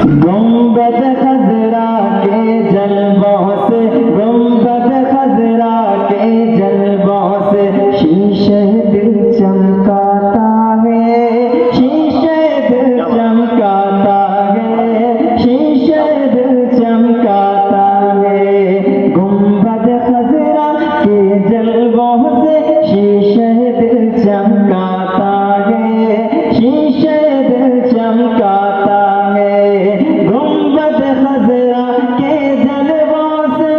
गुंबद खजरा के जलवों से, गुंबद खजरा के जलवों से शीशे दिल चमकाता है, शीशे दिल चमकाता है, शीशे दिल चमकाता है। गुंबद खजरा के जलवों से शीशे दिल चमकाता है, शीशे दिल चमकाता है। गुंबद खजरा के जलवों से,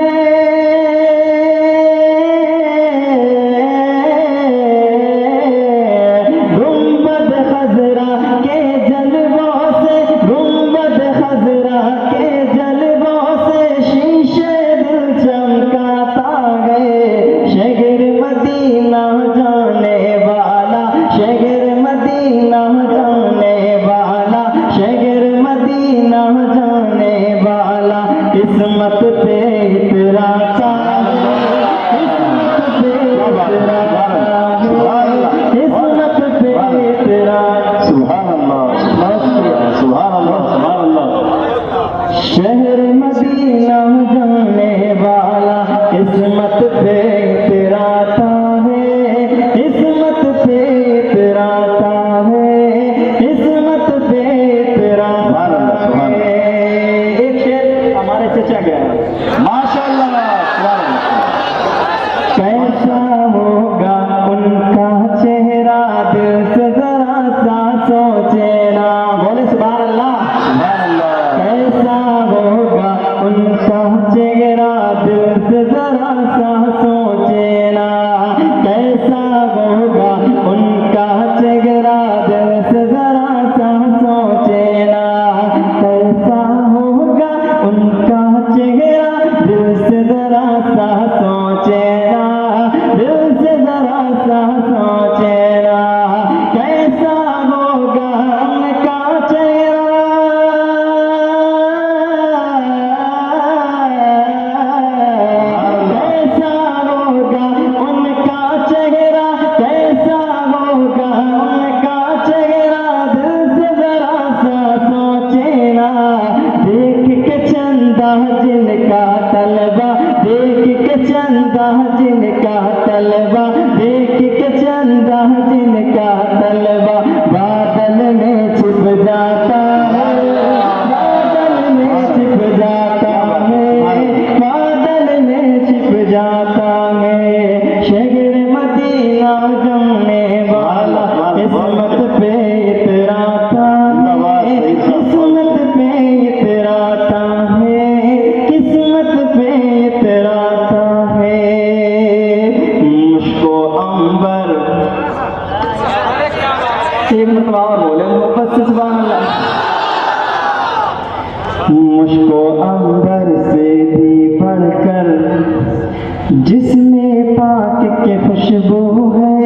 गुंबद खजरा के जलवों से, गुंबद खजरा के जलवों से शीशे दिल चमकाता है। शहर मदीना जाने वाला, शहर मदीना जाने वाला, शहर मदीना जाने वाला किस्मत पे इतराता है, किस्मत पे इतराता है, किस्मत पे इतराता। सुभान अल्लाह, सुभान अल्लाह, सुभान अल्लाह। शहर मदीना जाने वाला किस्मत पे इतराता है, किस्मत पे इतराता है, किस्मत पे इतराता है। एक शेर हमारे चचा गया है, माशाअल्लाह। कैसा होगा उनका चेहरा, दिल से जरा सा सोचे ना, बोले सुभान अल्लाह, सुभान अल्लाह। कैसा होगा उनका चेहरा, दिल से जरा सा सोचे ना, कैसा होगा उनका चेहरा, दिल से जरा सा सोचे ना, कैसा होगा उनका चेहरा, दिल से जरा सा सोचे ना, दिल से जरा सा सोचे ना, कैसा होगा उनका चेहरा। कैसा होगा उनका चेहरा, कैसा होगा उनका चेहरा, दिल से जरा सा सोचे ना। देख के चंदा जिनका तलबा, देख के चंदा जिनका तलबा, देख के चंदा जिनका तलबा, बादल में छिप जाता है, बादल में छिप जाता है, बादल में छिप जाता है। शहर मदीना जाने वाला किस्मत पे इतराता है, किस्मत पे इतराता है, किस्मत पे इतराता है। मुझको अंबर एक मरतबा और बोले मोहब्बत से सुभान अल्लाह। मुझको अंबर से भी बढ़कर जिसमें पाक के खुशबू है,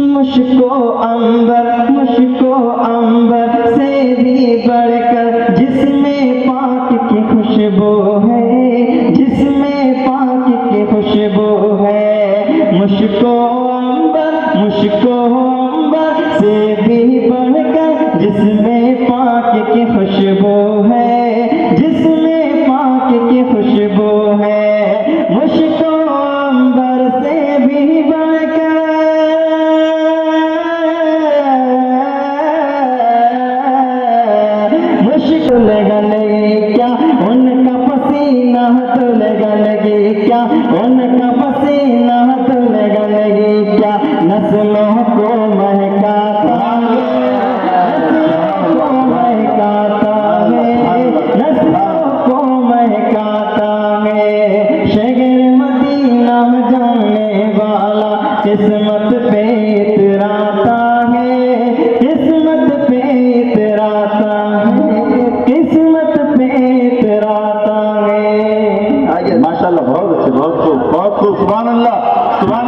मुझको अंबर, मुझको अंबर से भी बढ़कर जिसमें पाक की खुशबू है, जिसमें पाक की खुशबू है। मुझको अंबर, मुझको अंबर से भी बढ़कर जिसमें पाक की खुशबू है, जिसमें पाक की खुशबू है। मुझको अंबर से भी बढ़कर, मुझको लगा लगे क्या उनका पसीना, तो लगा लगे क्या उनका पसीना, तो लगा लगे क्या नस्लों को